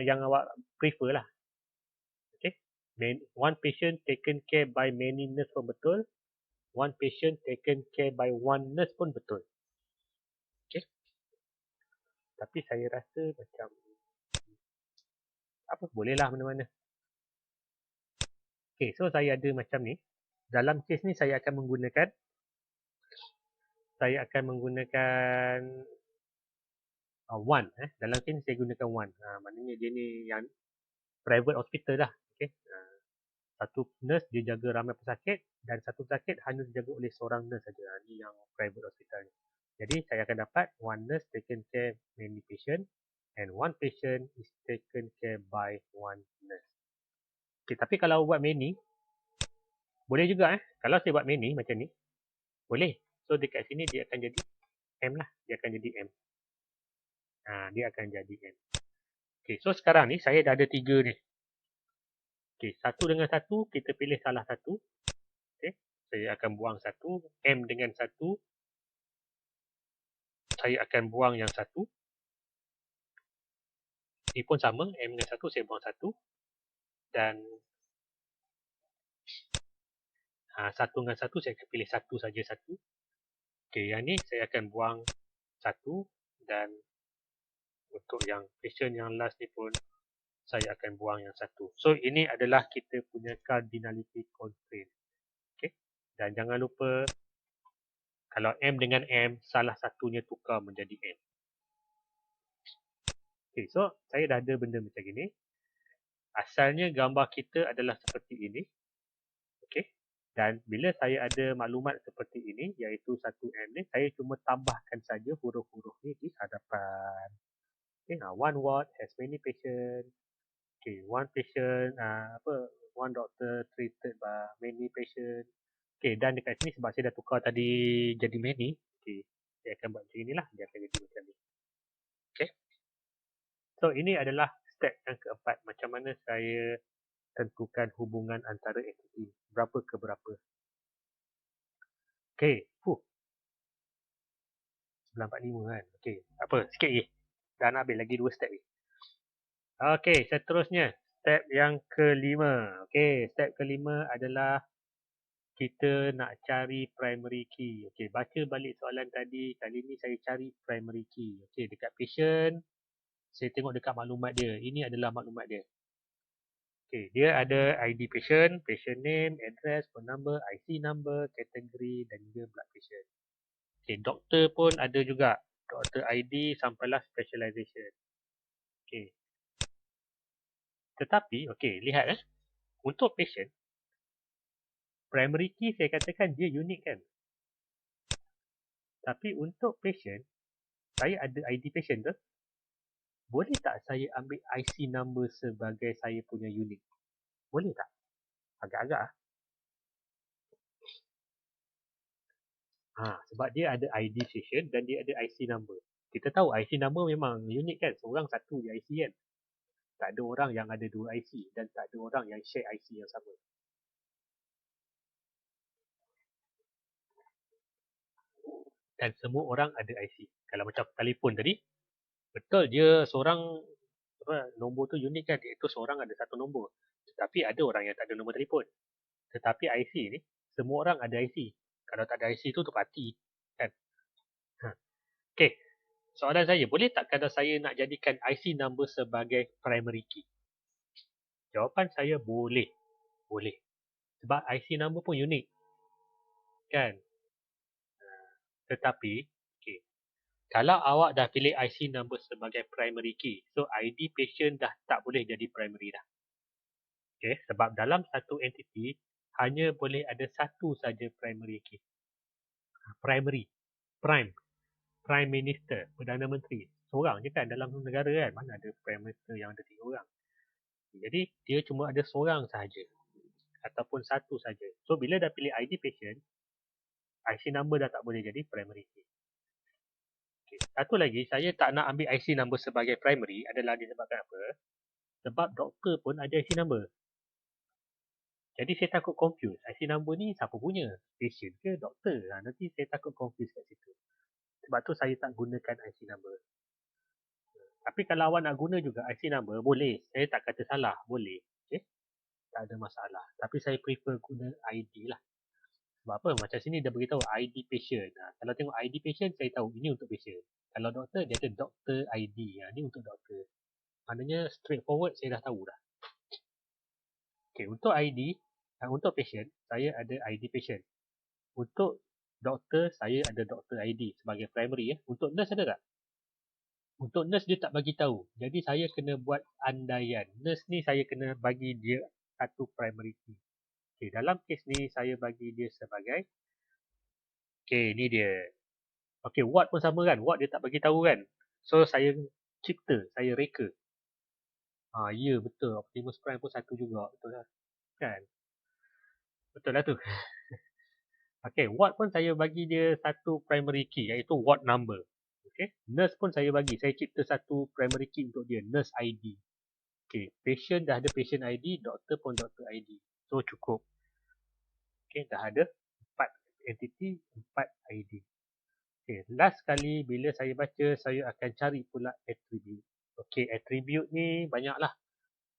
[SPEAKER 1] yang awak prefer lah. Okay, one patient taken care by many nurse pun betul. One patient taken care by one nurse pun betul. Okay, tapi saya rasa macam apa boleh lah mana-mana. Okay, so saya ada macam ni. Dalam kes ni saya akan menggunakan one. Dalam kes ni saya gunakan one. Maknanya dia ni yang private hospital lah. Okay. Satu nurse dia jaga ramai pesakit dan satu pesakit hanya dijaga oleh seorang nurse saja. Ini yang private hospital ni. Jadi saya akan dapat one nurse taken care many patient and one patient is taken care by one nurse. Okay, tapi kalau buat many boleh juga Kalau saya buat many macam ni boleh. So dekat sini dia akan jadi M lah. Dia akan jadi M. Dia akan jadi M. Okay, so sekarang ni saya dah ada 3 ni. Okay, satu dengan satu kita pilih salah satu. Okay, saya akan buang satu. M dengan satu saya akan buang yang satu. Ini pun sama. M dengan satu saya buang satu. Dan satu dengan satu saya akan pilih satu saja satu. Okay, yang ni saya akan buang satu. Dan untuk yang patient yang last ni pun saya akan buang yang satu. So ini adalah kita punya cardinality constraint. Okay. Dan jangan lupa kalau M dengan M salah satunya tukar menjadi M. Okay, so saya dah ada benda macam ini. Asalnya gambar kita adalah seperti ini. Okay. Dan bila saya ada maklumat seperti ini, iaitu satu M ni, saya cuma tambahkan saja huruf-huruf ni di hadapan. Okay, one ward has many patient. Okay, one patient, one doctor treated by many patient. Okay, dan dekat sini sebab saya dah tukar tadi jadi many. Okay, saya akan buat macam inilah. Dia akan jadi macam ni. Okay. So, ini adalah step yang keempat. Macam mana saya tentukan hubungan antara entiti. Berapa ke berapa. Okay. 945 kan. Okay. Apa? Sikit lagi. Dah nak habis lagi 2 step ni. Okay. Seterusnya. Step yang kelima. Okay. Step kelima adalah kita nak cari primary key. Okey, baca balik soalan tadi. Kali ni saya cari primary key. Okey, dekat patient, saya tengok dekat maklumat dia. Ini adalah maklumat dia. Okey, dia ada ID patient, patient name, address, phone number, IC number, kategori dan juga blood patient. Okey, doktor pun ada juga. Doktor ID sampailah specialization. Okey. Tetapi, okey, lihat untuk patient, primary key saya katakan dia unik kan. Tapi untuk patient, saya ada ID patient tu. Boleh tak saya ambil IC number sebagai saya punya unit? Boleh tak? Agak-agak. Sebab dia ada ID patient dan dia ada IC number. Kita tahu IC number memang unik kan. Seorang satu je IC kan. Tak ada orang yang ada dua IC dan tak ada orang yang share IC yang sama. Dan semua orang ada IC. Kalau macam telefon tadi, betul dia seorang nombor tu unik kan. Iaitu seorang ada satu nombor. Tetapi ada orang yang tak ada nombor telefon. Tetapi IC ni, semua orang ada IC. Kalau tak ada IC tu parti kan. Okey. Soalan saya, boleh tak kalau saya nak jadikan IC number sebagai primary key? Jawapan saya boleh. Boleh. Sebab IC number pun unik. Kan? Tetapi, okay, kalau awak dah pilih IC number sebagai primary key, so ID patient dah tak boleh jadi primary dah. Okay, sebab dalam satu entity, hanya boleh ada satu saja primary key. Primary. Prime Minister, Perdana Menteri. Seorang je kan dalam negara kan. Mana ada Prime Minister yang ada 3 orang. Jadi, dia cuma ada seorang sahaja. Ataupun satu saja. So, bila dah pilih ID patient, IC number dah tak boleh jadi primary key. Okay. Satu lagi, saya tak nak ambil IC number sebagai primary adalah disebabkan apa? Sebab doktor pun ada IC number. Jadi, saya takut confuse. IC number ni siapa punya? Patient ke doktor? Nanti saya takut confuse kat situ. Sebab tu saya tak gunakan IC number. Tapi kalau awak nak guna juga IC number, boleh. Saya tak kata salah. Boleh. Okay? Tak ada masalah. Tapi saya prefer guna ID lah. Sebab apa? Macam sini dia beritahu ID patient. Kalau tengok ID patient, saya tahu ini untuk patient. Kalau doktor, dia ada doktor ID. Ini untuk doktor. Maknanya straightforward, saya dah tahu dah. Okay, untuk ID, untuk patient, saya ada ID patient. Untuk doktor, saya ada doktor ID sebagai primary. Untuk nurse ada tak? Untuk nurse dia tak bagi tahu. Jadi saya kena buat andaian. Nurse ni saya kena bagi dia satu primary key. Okay, dalam kes ni saya bagi dia sebagai, okay, ni dia. Okay, ward pun sama kan? Ward dia tak bagi tahu kan? So saya cipta, saya reka. Ya betul. Optimus Prime pun satu juga. Betul lah. Kan? Betul lah tu. Okay, ward pun saya bagi dia satu primary key iaitu ward number. Okay, nurse pun saya bagi. Saya cipta satu primary key untuk dia, nurse ID. Okay, patient dah ada patient ID, doktor pun doktor ID. So cukup. Okay, dah ada 4 entity, 4 ID. Okay, last kali bila saya baca, saya akan cari pula attribute. Okay, attribute ni banyaklah.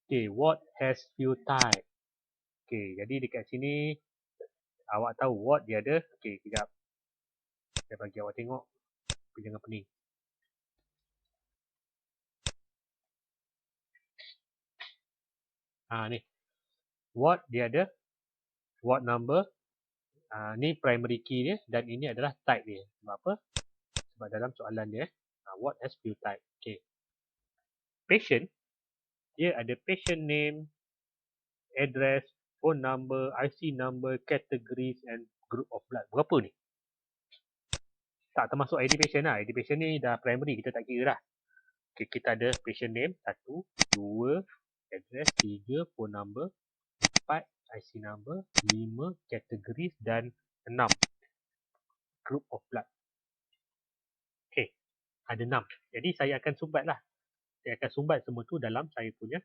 [SPEAKER 1] Okay, what has few type. Okay, jadi dekat sini, awak tahu what dia ada. Okay, kejap. Saya bagi awak tengok. Jangan pening. Ni. What dia ada. What number. Ni primary key dia. Dan ini adalah type dia. Sebab apa? Sebab dalam soalan dia. What has few type. Okay. Patient. Dia ada patient name, address, phone number, IC number, categories and group of blood. Berapa ni? Tak termasuk ID patient lah. ID patient ni dah primary. Kita tak kira lah. Okay, kita ada patient name 1, 2, address 3, phone number 4, IC number 5, categories dan 6, group of blood. Okay, ada 6. Jadi saya akan sumbat lah. Saya akan sumbat semua tu dalam saya punya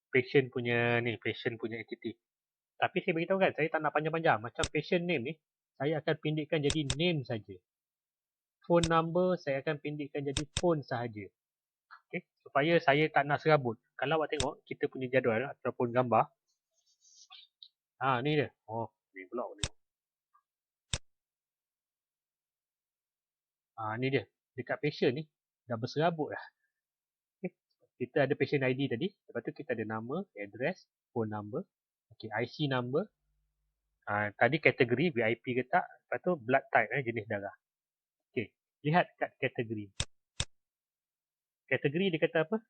[SPEAKER 1] patient punya entity. Tapi saya beritahu kan, saya tak nak panjang-panjang. Macam patient name ni, saya akan pendekkan jadi name saja. Phone number, saya akan pendekkan jadi phone sahaja. Okay, supaya saya tak nak serabut. Kalau awak tengok, kita punya jadual ataupun gambar. Ni dia. Ni pula ni. Ni dia. Dekat patient ni dah berserabut dah. Okay. Kita ada patient ID tadi. Lepas tu kita ada nama, address, phone number. Okay, IC number. Tadi kategori VIP ke tak. Lepas tu blood type, jenis darah. Okay. Lihat kat kategori. Kategori dia kata apa?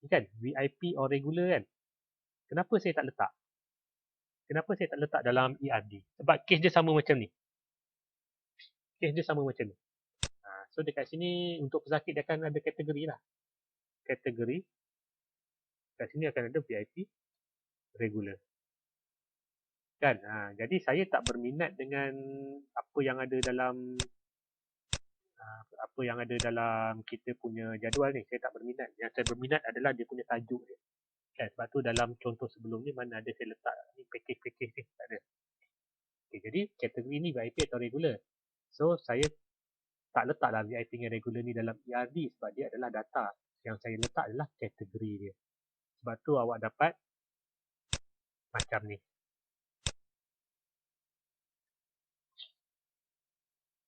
[SPEAKER 1] Ni kan VIP or regular kan. Kenapa saya tak letak? Kenapa saya tak letak dalam ERD? Sebab kes dia sama macam ni. Kes dia sama macam ni. So dekat sini untuk pesakit dia akan ada kategori lah. Kategori. Kat sini akan ada VIP, regular. Kan? Jadi saya tak berminat dengan apa yang ada dalam kita punya jadual ni. Saya tak berminat. Yang saya berminat adalah dia punya tajuk dia. Kan? Sebab tu dalam contoh sebelum ni mana ada saya letak ni package ni. Tak ada. Okay, jadi kategori ni VIP atau regular. So saya tak letaklah VIP dengan regular ni dalam ERD sebab dia adalah data. Yang saya letak adalah kategori dia. Sebab tu awak dapat macam ni.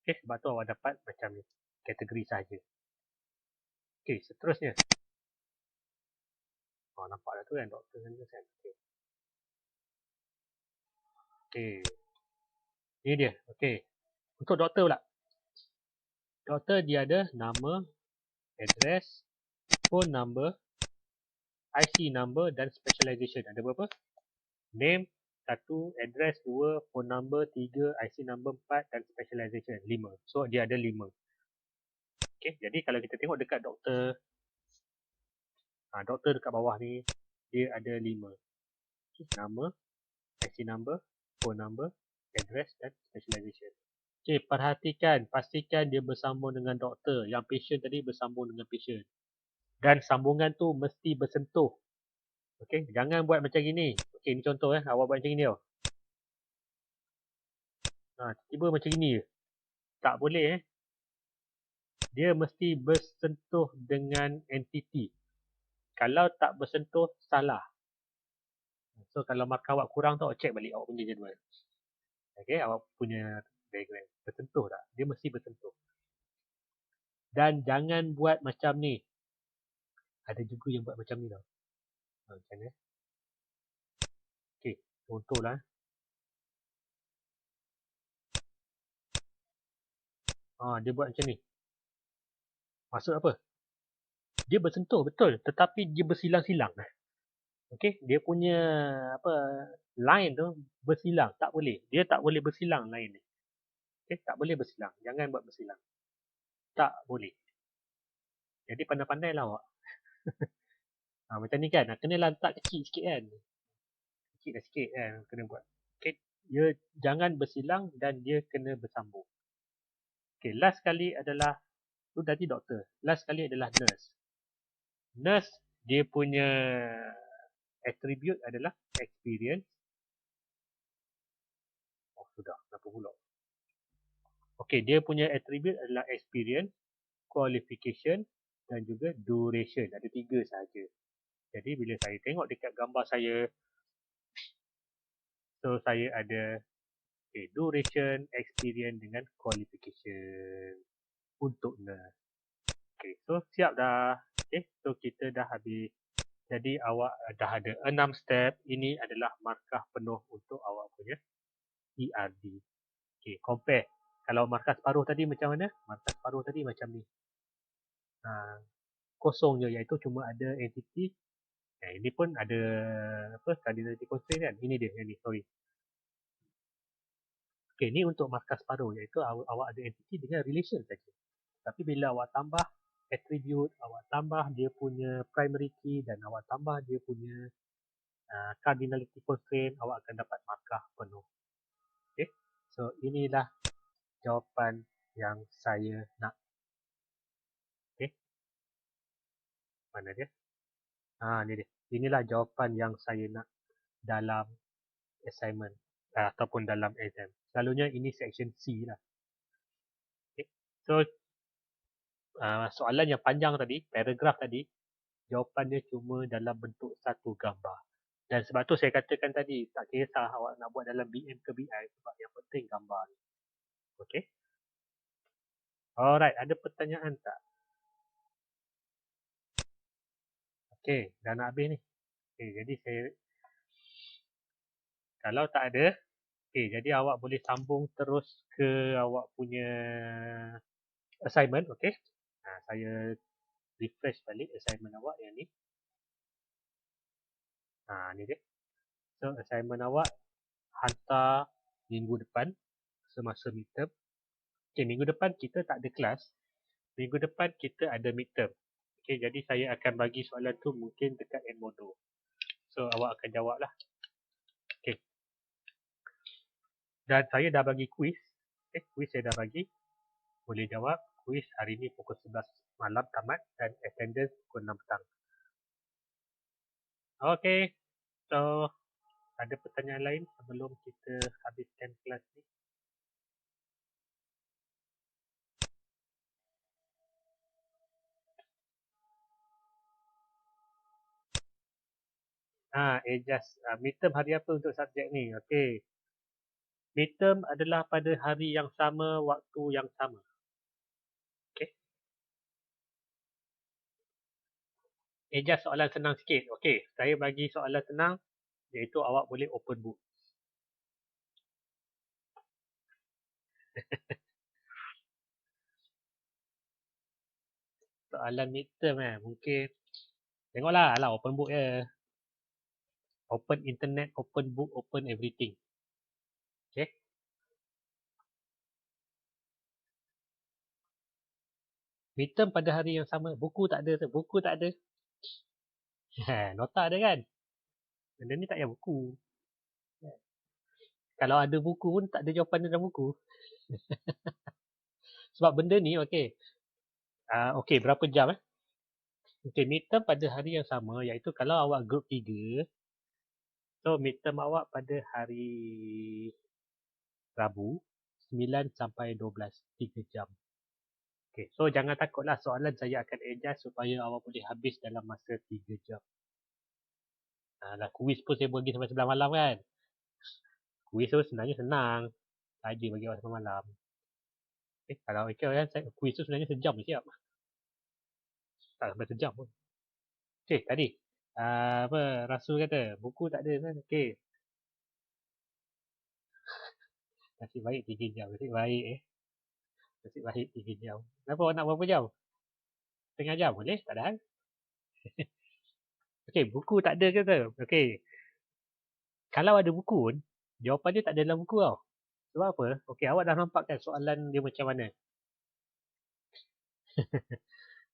[SPEAKER 1] Okay, sebab tu awak dapat macam ni. Kategori sahaja. Okay, seterusnya. Nampak dah tu kan doktor kan. Okay. Okay. Ini dia. Okay. Untuk doktor pula. Doktor dia ada nama, address, phone number, IC number dan specialization. Ada berapa? Name, 1, address 2, phone number 3, IC number 4 dan specialization 5. So dia ada 5. Okay, jadi kalau kita tengok dekat doktor, doktor dekat bawah ni, dia ada 5. Okay, nama, IC number, phone number, address dan specialization. Okay, perhatikan, pastikan dia bersambung dengan doktor. Yang patient tadi bersambung dengan patient. Dan sambungan tu mesti bersentuh. Okay, jangan buat macam gini. Okay, ni contoh awak buat macam gini tau. Tiba macam gini je. Tak boleh Dia mesti bersentuh dengan entiti. Kalau tak bersentuh, salah. So, kalau markah awak kurang tu, awak check balik awak punya jadual. Okay, awak punya diagram. Bersentuh tak? Dia mesti bersentuh. Dan jangan buat macam ni. Ada juga yang buat macam ni tau. Macam ni. Okay, contohlah. Dia buat macam ni. Maksud apa? Dia bersentuh, betul. Tetapi dia bersilang-silang. Okay, dia punya line tu bersilang. Tak boleh. Dia tak boleh bersilang line ni. Okay, tak boleh bersilang. Jangan buat bersilang. Tak boleh. Jadi pandai-pandai lah awak. Macam ni kan. Kena letak kecil sikit kan. Kecil dah sikit kan. Kena buat. Okay, dia jangan bersilang dan dia kena bersambung. Okay, last kali adalah tu tadi doktor. Last kali adalah nurse. Nurse, dia punya attribute adalah experience. Sudah. Kenapa pula? Okay, dia punya attribute adalah experience, qualification dan juga duration. Ada 3 sahaja. Jadi, bila saya tengok dekat gambar saya, so saya ada duration, experience dengan qualification untuk nurse. Okay, so siap dah. Okay, so kita dah habis. Jadi awak dah ada 6 step. Ini adalah markah penuh untuk awak punya ERD. Okay, compare. Kalau markah separuh tadi macam mana? Markah separuh tadi macam ni. Kosong je, iaitu cuma ada entity. Ini pun ada cardinality constraint kan? Ini dia, yang ni, sorry. Okay, ni untuk markah separuh, iaitu awak ada entity dengan relation saja. Tapi bila awak tambah attribute, awak tambah dia punya primary key dan awak tambah dia punya cardinality constraint, awak akan dapat markah penuh. Okay, so inilah jawapan yang saya nak. Okay, mana dia? Ni dia. Inilah jawapan yang saya nak dalam assignment ataupun dalam exam. Selalunya ini section C lah. Okay, so soalan yang panjang tadi, paragraf tadi, jawapannya cuma dalam bentuk satu gambar. Dan sebab tu saya katakan tadi, tak kisah awak nak buat dalam BM ke BI, sebab yang penting gambar ni. Okay? Alright, ada pertanyaan tak? Okay, dah nak habis ni. Okay, jadi saya, kalau tak ada, okay, jadi awak boleh sambung terus ke awak punya assignment, okay? Saya refresh balik assignment awak yang ni. Ni dia. So, assignment awak hantar minggu depan semasa midterm. Okay, minggu depan kita tak ada kelas. Minggu depan kita ada midterm. Okay, jadi saya akan bagi soalan tu mungkin dekat Edmodo. So, awak akan jawab lah. Okay. Dan saya dah bagi quiz. Okay, quiz saya dah bagi. Boleh jawab. Quiz hari ni pukul 11 malam tamat dan attendance pukul 6 petang. Okay. So, ada pertanyaan lain sebelum kita habiskan kelas ni? Adjust. Midterm hari apa untuk subjek ni? Okay. Midterm adalah pada hari yang sama, waktu yang sama. Okay. Adjust soalan senang sikit. Okay. Saya bagi soalan senang iaitu awak boleh open book. Soalan midterm mungkin tengoklah lah open book je. Open internet, open book, open everything. Okay. Midterm pada hari yang sama. Buku tak ada. Buku tak ada. Nota ada kan? Benda ni tak payah buku. Kalau ada buku pun tak ada jawapan dalam buku. Sebab benda ni okay. Okay, berapa jam Okay, midterm pada hari yang sama iaitu kalau awak group 3. So, midterm awak pada hari Rabu 9 sampai 12. 3 jam. Okay, so jangan takutlah soalan saya akan adjust supaya awak boleh habis dalam masa 3 jam. Lah kuis pun saya bagi sampai 11 malam kan. Kuis tu sebenarnya senang. Saja bagi awak sampai malam. Kalau kan kuis tu sebenarnya sejam je siap. Tak sampai sejam pun. Okay, tadi. Rasul kata, buku tak ada kan? Okay. Nasib baik 3 jam. Nasib baik Nasib baik 3 jam. Kenapa awak nak berapa jam? Setengah jam boleh? Tak ada hal. Okay, buku tak ada kata. Okay. Kalau ada buku pun, jawapan dia tak ada dalam buku tau. Sebab apa? Okay, awak dah nampak kan soalan dia macam mana?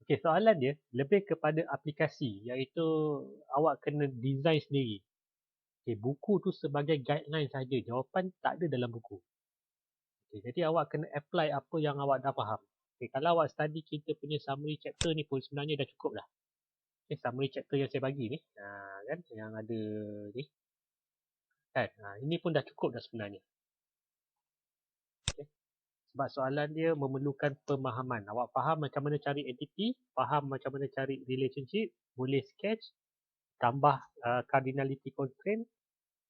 [SPEAKER 1] Okay, soalan dia lebih kepada aplikasi, iaitu awak kena design sendiri. Okay, buku tu sebagai guideline saja. Jawapan tak ada dalam buku. Okay, jadi awak kena apply apa yang awak dah faham. Okay, kalau awak study kita punya summary chapter ni pun sebenarnya dah cukup dah. Okay, summary chapter yang saya bagi ni, kan, yang ada ni, kan, ini pun dah cukup dah sebenarnya. Okay. Sebab soalan dia memerlukan pemahaman. Awak faham macam mana cari entity, faham macam mana cari relationship, boleh sketch, tambah cardinality constraint,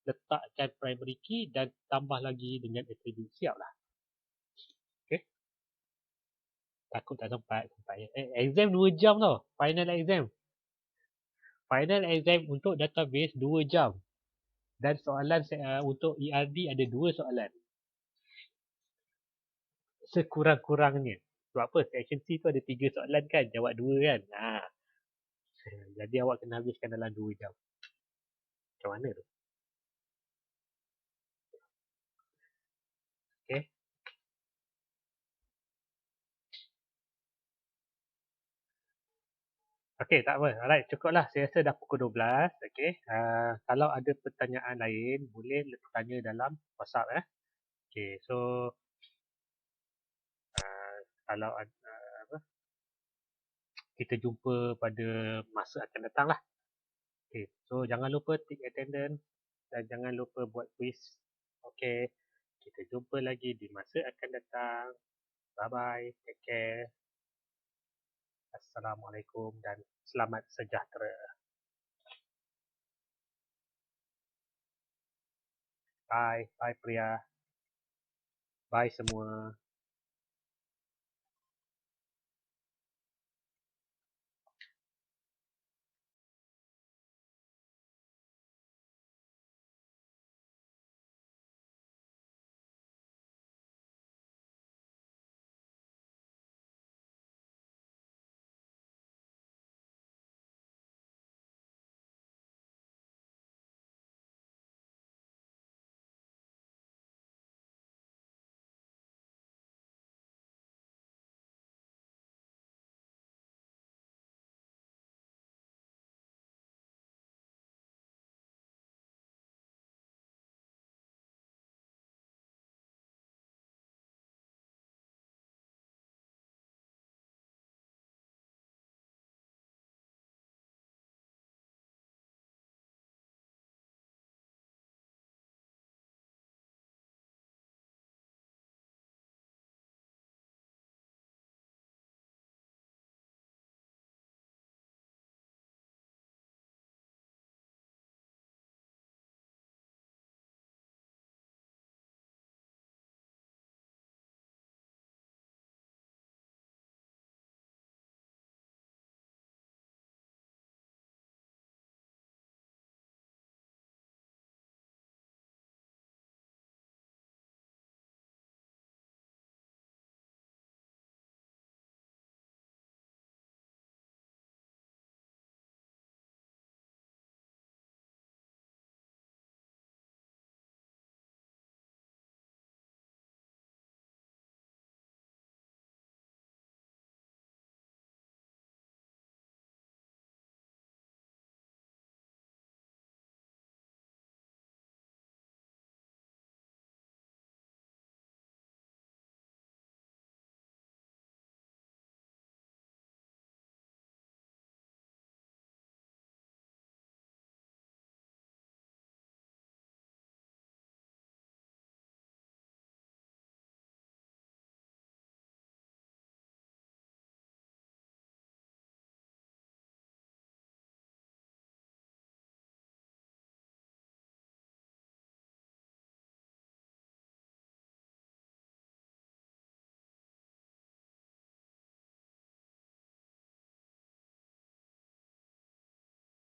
[SPEAKER 1] letakkan primary key dan tambah lagi dengan attribute. Siap lah. Okay. Takut tak sempat. Exam 2 jam tau. Final exam. Final exam untuk database 2 jam. Dan soalan untuk ERD ada 2 soalan. Sekurang-kurangnya. Sebab apa? Section C tu ada 3 soalan kan. Jawab 2 kan. Jadi awak kena habiskan dalam 2 jam. Macam mana tu? Okay. Okay, tak apa. Alright, cukuplah. Saya rasa dah pukul 12. Okay. Kalau ada pertanyaan lain, boleh tanya dalam WhatsApp. Okay, so kalau kita jumpa pada masa akan datang lah. Okay, so jangan lupa tick attendance dan jangan lupa buat quiz. Okay, kita jumpa lagi di masa akan datang. Bye-bye, take care. Assalamualaikum dan selamat sejahtera. Bye. Bye Priya. Bye semua.